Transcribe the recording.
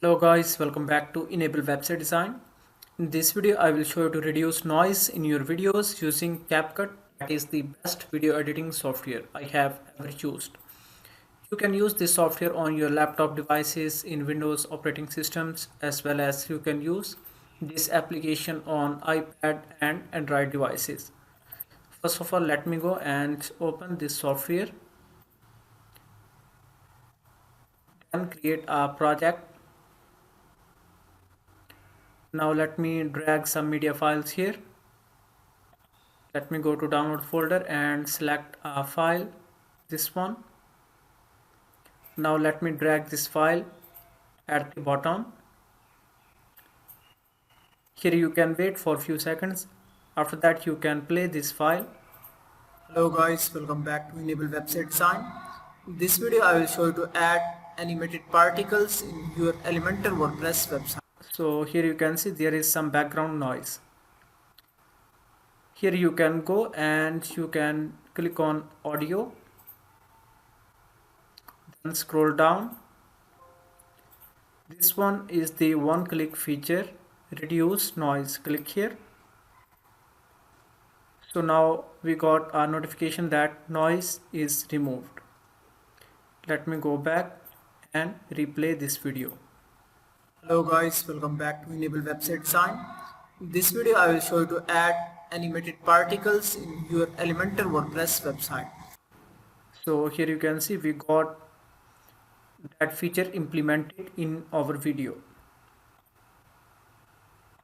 Hello guys, welcome back to Enable Website Design. In this video, I will show you to reduce noise in your videos using CapCut. That is the best video editing software I have ever used. You can use this software on your laptop devices in Windows operating systems, as well as you can use this application on iPad and Android devices. First of all, let me go and open this software and create a project. Now let me drag some media files here. Let me go to download folder and select a file, this one. Now let me drag this file at the bottom. Here you can wait for a few seconds. After that you can play this file. Hello guys, welcome back to Enable Website Design. In this video I will show you to add animated particles in your Elementor WordPress website. So here you can see there is some background noise. Here you can go and you can click on audio, then scroll down. This one is the one-click feature, reduce noise. Click here. So now we got a notification that noise is removed. Let me go back and replay this video. Hello guys, welcome back to Enable Website Design. In this video I will show you to add animated particles in your Elementor WordPress website. So here you can see we got that feature implemented in our video.